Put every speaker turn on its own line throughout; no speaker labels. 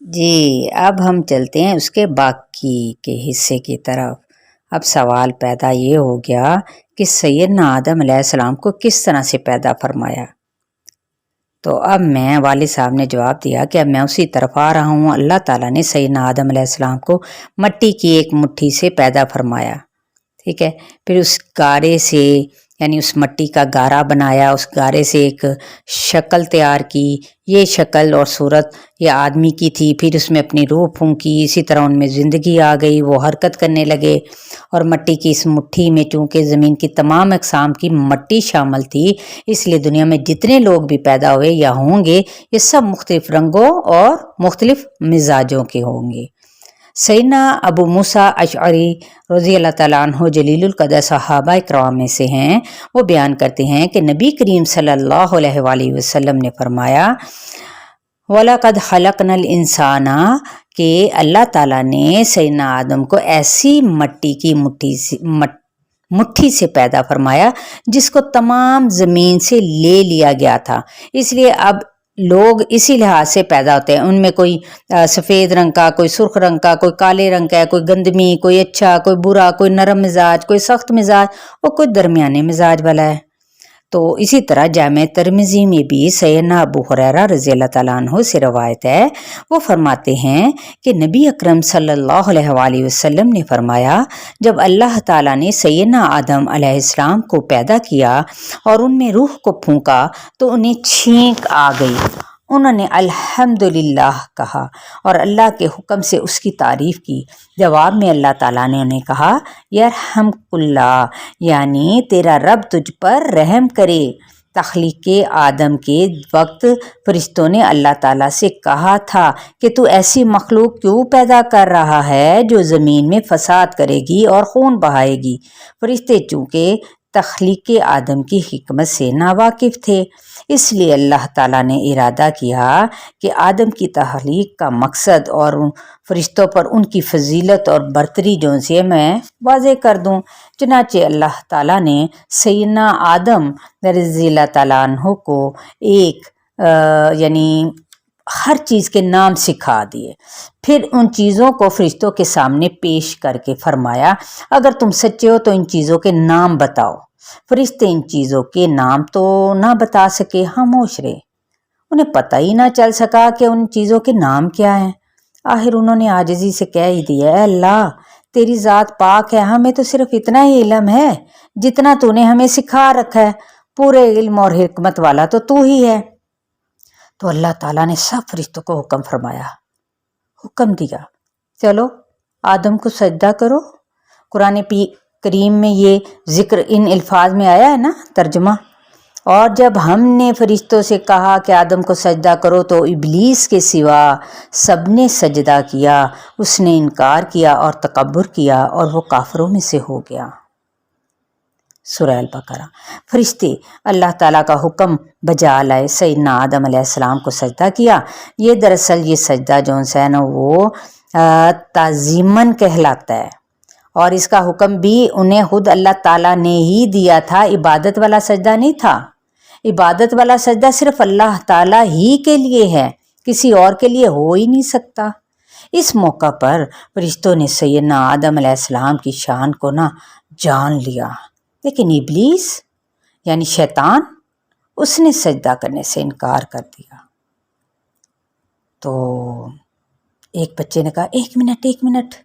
جی اب ہم چلتے ہیں اس کے باقی کے حصے کی طرف۔ اب سوال پیدا یہ ہو گیا کہ سیدنا آدم علیہ السلام کو کس طرح سے پیدا فرمایا؟ تو اب میں والد صاحب نے جواب دیا کہ اب میں اسی طرف آ رہا ہوں۔ اللہ تعالیٰ نے سیدنا آدم علیہ السلام کو مٹی کی ایک مٹھی سے پیدا فرمایا، ٹھیک ہے۔ پھر اس گارے سے یعنی اس مٹی کا گارا بنایا، اس گارے سے ایک شکل تیار کی، یہ شکل اور صورت یہ آدمی کی تھی۔ پھر اس میں اپنی روح پھونکی، اسی طرح ان میں زندگی آ گئی، وہ حرکت کرنے لگے، اور مٹی کی اس مٹھی میں چونکہ زمین کی تمام اقسام کی مٹی شامل تھی، اس لیے دنیا میں جتنے لوگ بھی پیدا ہوئے یا ہوں گے یہ سب مختلف رنگوں اور مختلف مزاجوں کے ہوں گے۔ سیدنا ابو موسیٰ اشعری رضی اللہ تعالیٰ عنہ جلیل القدر صحابہ اکرام میں سے ہیں، وہ بیان کرتے ہیں کہ نبی کریم صلی اللہ علیہ وآلہ وسلم نے فرمایا وَلَقَدْ خَلَقْنَا الْإِنسَانَ کہ اللہ تعالیٰ نے سیدنا آدم کو ایسی مٹی کی مٹھی سے پیدا فرمایا جس کو تمام زمین سے لے لیا گیا تھا۔ اس لیے اب لوگ اسی لحاظ سے پیدا ہوتے ہیں، ان میں کوئی سفید رنگ کا، کوئی سرخ رنگ کا، کوئی کالے رنگ کا، کوئی گندمی، کوئی اچھا، کوئی برا، کوئی نرم مزاج، کوئی سخت مزاج اور کوئی درمیانے مزاج والا ہے۔ تو اسی طرح جامع ترمذی میں بھی سیدنا ابو ہریرہ رضی اللہ تعالیٰ عنہ سے روایت ہے، وہ فرماتے ہیں کہ نبی اکرم صلی اللہ علیہ وآلہ وسلم نے فرمایا جب اللہ تعالیٰ نے سیدنا آدم علیہ السلام کو پیدا کیا اور ان میں روح کو پھونکا تو انہیں چھینک آ گئی، انہوں نے الحمدللہ کہا اور اللہ کے حکم سے اس کی تعریف کی۔ جواب میں اللہ تعالیٰ نے انہیں کہا یرحمک اللہ، یعنی تیرا رب تجھ پر رحم کرے۔ تخلیق آدم کے وقت فرشتوں نے اللہ تعالیٰ سے کہا تھا کہ تو ایسی مخلوق کیوں پیدا کر رہا ہے جو زمین میں فساد کرے گی اور خون بہائے گی؟ فرشتے چونکہ تخلیق آدم کی حکمت سے ناواقف تھے، اس لیے اللہ تعالیٰ نے ارادہ کیا کہ آدم کی تخلیق کا مقصد اور فرشتوں پر ان کی فضیلت اور برتری جو سے میں واضح کر دوں۔ چنانچہ اللہ تعالیٰ نے سیدنا آدم رضی اللہ تعالیٰ عنہ کو یعنی ہر چیز کے نام سکھا دیے، پھر ان چیزوں کو فرشتوں کے سامنے پیش کر کے فرمایا اگر تم سچے ہو تو ان چیزوں کے نام بتاؤ۔ فرشتے ان چیزوں کے نام تو نہ بتا سکے، خاموش رہے، انہیں پتہ ہی نہ چل سکا کہ ان چیزوں کے نام کیا ہیں۔ آخر انہوں نے عاجزی سے کہہ ہی دیا اے اللہ تیری ذات پاک ہے، ہمیں تو صرف اتنا ہی علم ہے جتنا تو نے ہمیں سکھا رکھا ہے، پورے علم اور حکمت والا تو ہی ہے۔ تو اللہ تعالیٰ نے سب فرشتوں کو حکم فرمایا، حکم دیا چلو آدم کو سجدہ کرو۔ قرآن کریم میں یہ ذکر ان الفاظ میں آیا ہے نا ترجمہ۔ اور جب ہم نے فرشتوں سے کہا کہ آدم کو سجدہ کرو تو ابلیس کے سوا سب نے سجدہ کیا، اس نے انکار کیا اور تکبر کیا اور وہ کافروں میں سے ہو گیا۔ سورہ البقرہ۔ فرشتے اللہ تعالیٰ کا حکم بجا لائے، سیدنا آدم علیہ السلام کو سجدہ کیا۔ یہ دراصل یہ سجدہ جو ہے نا وہ تعظیماً کہلاتا ہے، اور اس کا حکم بھی انہیں خود اللہ تعالیٰ نے ہی دیا تھا، عبادت والا سجدہ نہیں تھا۔ عبادت والا سجدہ صرف اللہ تعالیٰ ہی کے لیے ہے، کسی اور کے لیے ہو ہی نہیں سکتا۔ اس موقع پر فرشتوں نے سیدنا آدم علیہ السلام کی شان کو جان لیا، لیکن ابلیس یعنی شیطان اس نے سجدہ کرنے سے انکار کر دیا۔ تو ایک بچے نے کہا ایک منٹ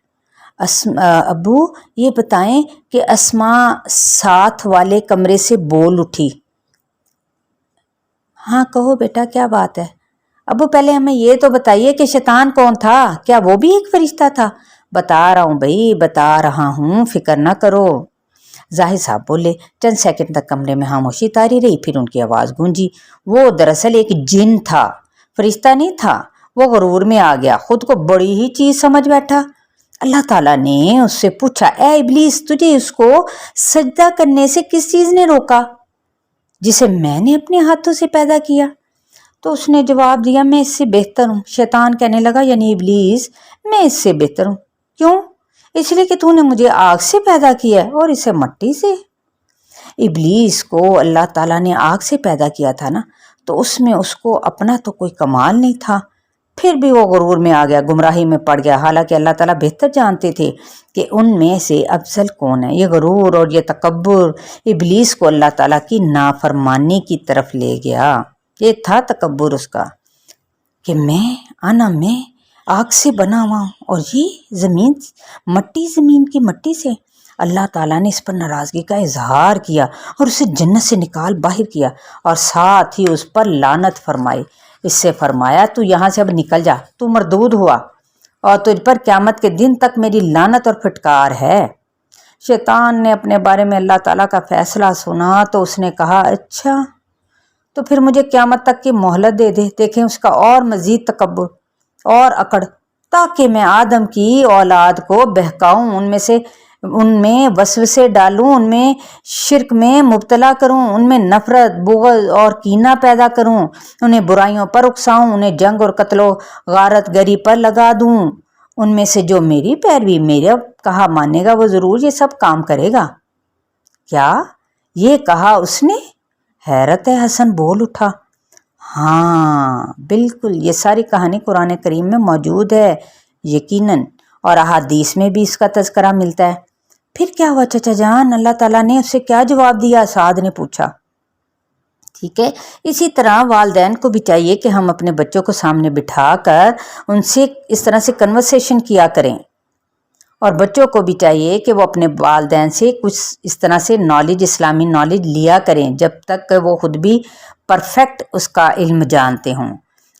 ابو یہ بتائیں کہ اسماء ساتھ والے کمرے سے بول اٹھی۔ ہاں کہو بیٹا کیا بات ہے؟ ابو پہلے ہمیں یہ تو بتائیے کہ شیطان کون تھا، کیا وہ بھی ایک فرشتہ تھا؟ بتا رہا ہوں بھائی، بتا رہا ہوں، فکر نہ کرو۔ ظاہر صاحب بولے۔ چند سیکنڈ تک کمرے میں خاموشی طاری رہی، پھر ان کی آواز گونجی، وہ دراصل ایک جن تھا، فرشتہ نہیں تھا۔ وہ غرور میں آ گیا، خود کو بڑی ہی چیز سمجھ بیٹھا۔ اللہ تعالیٰ نے اس سے پوچھا اے ابلیس تجھے اس کو سجدہ کرنے سے کس چیز نے روکا جسے میں نے اپنے ہاتھوں سے پیدا کیا؟ تو اس نے جواب دیا میں اس سے بہتر ہوں۔ شیطان کہنے لگا یعنی ابلیس میں اس سے بہتر ہوں، کیوں؟ اس لیے کہ تو نے مجھے آگ سے پیدا کیا ہے اور اسے مٹی سے۔ ابلیس کو اللہ تعالیٰ نے آگ سے پیدا کیا تھا نا، تو اس میں اس کو اپنا تو کوئی کمال نہیں تھا، پھر بھی وہ غرور میں آ گیا، گمراہی میں پڑ گیا، حالانکہ اللہ تعالیٰ بہتر جانتے تھے کہ ان میں سے افضل کون ہے۔ یہ غرور اور یہ تکبر ابلیس کو اللہ تعالیٰ کی نافرمانی کی طرف لے گیا۔ یہ تھا تکبر اس کا کہ میں آگ سے بنا ہوا ہوں اور یہ زمین کی مٹی سے۔ اللہ تعالیٰ نے اس پر ناراضگی کا اظہار کیا اور اسے جنت سے نکال باہر کیا، اور ساتھ ہی اس پر لعنت فرمائی۔ اس سے فرمایا تو یہاں سے اب نکل جا، تو مردود ہوا اور تجھ پر قیامت کے دن تک میری لعنت اور پھٹکار ہے۔ شیطان نے اپنے بارے میں اللہ تعالیٰ کا فیصلہ سنا تو اس نے کہا، اچھا تو پھر مجھے قیامت تک کی مہلت دے دے، دیکھیں اس کا اور مزید تکبر اور اکڑ، تاکہ میں آدم کی اولاد کو بہکاؤں، ان میں وسوسے ڈالوں، ان میں شرک میں مبتلا کروں، ان میں نفرت، بغض اور کینہ پیدا کروں، انہیں برائیوں پر اکساؤں، انہیں جنگ اور قتل و غارت گری پر لگا دوں۔ ان میں سے جو میری پیروی، میرا کہا مانے گا، وہ ضرور یہ سب کام کرے گا۔ کیا یہ کہا اس نے؟ حیرت حسن بول اٹھا، ہاں بالکل، یہ ساری کہانی قرآن کریم میں موجود ہے یقیناً، اور احادیث میں بھی اس کا تذکرہ ملتا ہے۔ پھر کیا ہوا چچا جان؟ اللہ تعالیٰ نے اسے کیا جواب دیا؟ سعد نے پوچھا۔ ٹھیک ہے، اسی طرح والدین کو بھی چاہیے کہ ہم اپنے بچوں کو سامنے بٹھا کر ان سے اس طرح سے کنورسیشن کیا کریں، اور بچوں کو بھی چاہیے کہ وہ اپنے والدین سے کچھ اس طرح سے نالج، اسلامی نالج لیا کریں، جب تک کہ وہ خود بھی پرفیکٹ اس کا علم جانتے ہوں۔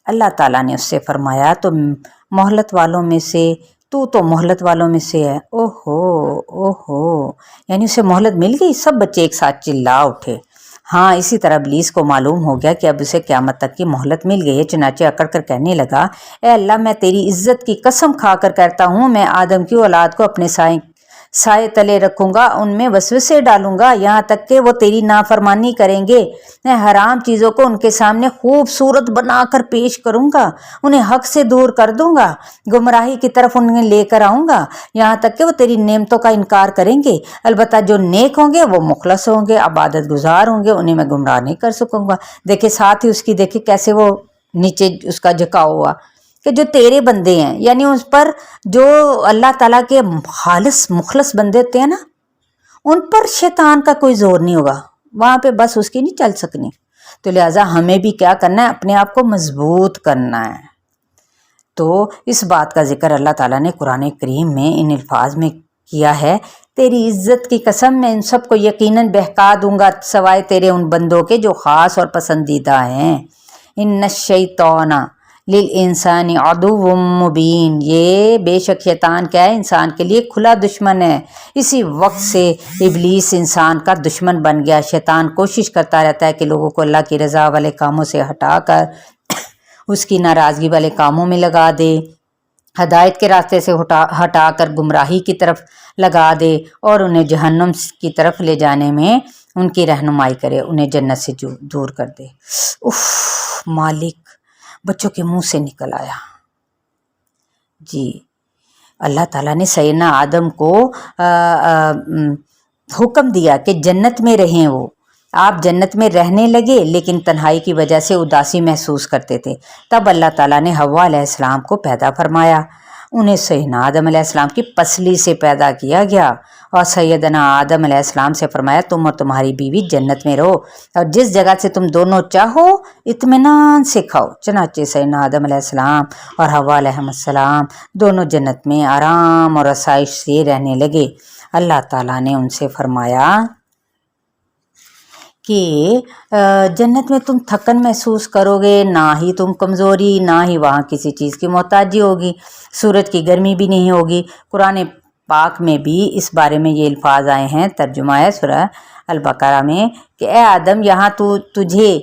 اللہ تعالیٰ نے اس سے فرمایا، تو مہلت والوں میں سے تو مہلت والوں میں سے ہے۔ اوہو، یعنی اسے مہلت مل گئی؟ سب بچے ایک ساتھ چلا اٹھے۔ ہاں، اسی طرح ابلیس کو معلوم ہو گیا کہ اب اسے قیامت تک کی مہلت مل گئی ہے، چنانچہ اکڑ کر کہنے لگا، اے اللہ، میں تیری عزت کی قسم کھا کر کہتا ہوں، میں آدم کی اولاد کو اپنے سائے تلے رکھوں گا، ان میں وسوسے ڈالوں گا، یہاں تک کہ وہ تیری نافرمانی کریں گے۔ میں حرام چیزوں کو ان کے سامنے خوبصورت بنا کر پیش کروں گا، انہیں حق سے دور کر دوں گا، گمراہی کی طرف انہیں لے کر آؤں گا، یہاں تک کہ وہ تیری نعمتوں کا انکار کریں گے۔ البتہ جو نیک ہوں گے وہ مخلص ہوں گے، عبادت گزار ہوں گے، انہیں میں گمراہ نہیں کر سکوں گا۔ دیکھے ساتھ ہی اس کی، دیکھے کیسے وہ نیچے اس کا جھکاؤ ہوا کہ جو تیرے بندے ہیں، یعنی اس پر جو اللہ تعالیٰ کے خالص مخلص بندے ہوتے ہیں نا، ان پر شیطان کا کوئی زور نہیں ہوگا، وہاں پہ بس اس کی نہیں چل سکنی۔ تو لہٰذا ہمیں بھی کیا کرنا ہے؟ اپنے آپ کو مضبوط کرنا ہے۔ تو اس بات کا ذکر اللہ تعالیٰ نے قرآن کریم میں ان الفاظ میں کیا ہے، تیری عزت کی قسم میں ان سب کو یقیناً بہکا دوں گا، سوائے تیرے ان بندوں کے جو خاص اور پسندیدہ ہیں۔ ان الشیطان للانسان عدو مبین، یہ بے شک شیطان کیا ہے؟ انسان کے لیے کھلا دشمن ہے۔ اسی وقت سے ابلیس انسان کا دشمن بن گیا۔ شیطان کوشش کرتا رہتا ہے کہ لوگوں کو اللہ کی رضا والے کاموں سے ہٹا کر اس کی ناراضگی والے کاموں میں لگا دے، ہدایت کے راستے سے ہٹا کر گمراہی کی طرف لگا دے، اور انہیں جہنم کی طرف لے جانے میں ان کی رہنمائی کرے، انہیں جنت سے دور کر دے۔ مالک بچوں کے منہ سے نکل آیا۔ جی، اللہ تعالیٰ نے سیدنا آدم کو حکم دیا کہ جنت میں رہیں۔ وہ آپ جنت میں رہنے لگے، لیکن تنہائی کی وجہ سے اداسی محسوس کرتے تھے۔ تب اللہ تعالیٰ نے حوا علیہ السلام کو پیدا فرمایا، انہیں سیدنا آدم علیہ السلام کی پسلی سے پیدا کیا گیا، اور سیدنا آدم علیہ السلام سے فرمایا، تم اور تمہاری بیوی جنت میں رہو، اور جس جگہ سے تم دونوں چاہو اطمینان سے کھاؤ۔ چنانچہ سیدنا آدم علیہ السلام اور حوا علیہ السلام دونوں جنت میں آرام اور آسائش سے رہنے لگے۔ اللہ تعالیٰ نے ان سے فرمایا کہ جنت میں تم تھکن محسوس کرو گے، نہ ہی تم کمزوری، نہ ہی وہاں کسی چیز کی محتاجی ہوگی، سورج کی گرمی بھی نہیں ہوگی۔ قرآن پاک میں بھی اس بارے میں یہ الفاظ آئے ہیں، ترجمہ ہے سورہ البقرہ میں کہ اے آدم، یہاں تجھے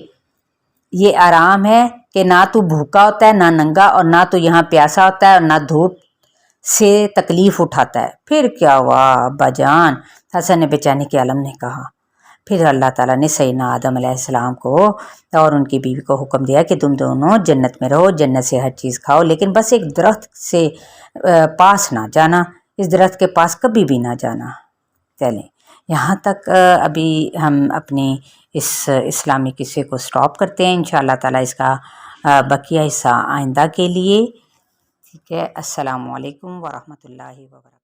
یہ آرام ہے کہ نہ تو بھوکا ہوتا ہے، نہ ننگا، اور نہ تو یہاں پیاسا ہوتا ہے، اور نہ دھوپ سے تکلیف اٹھاتا ہے۔ پھر کیا ہوا ابا جان؟ حسن بے چینی کے عالم نے کہا۔ پھر اللہ تعالیٰ نے سیدنا آدم علیہ السلام کو اور ان کی بیوی کو حکم دیا کہ تم دونوں جنت میں رہو، جنت سے ہر چیز کھاؤ، لیکن بس ایک درخت سے پاس نہ جانا، اس درخت کے پاس کبھی بھی نہ جانا۔ چلیں یہاں تک ابھی ہم اپنی اس اسلامی قصے کو سٹاپ کرتے ہیں۔ انشاءاللہ تعالیٰ اس کا بقیہ حصہ آئندہ کے لیے۔ ٹھیک ہے، السلام علیکم ورحمۃ اللہ وبرکاتہ۔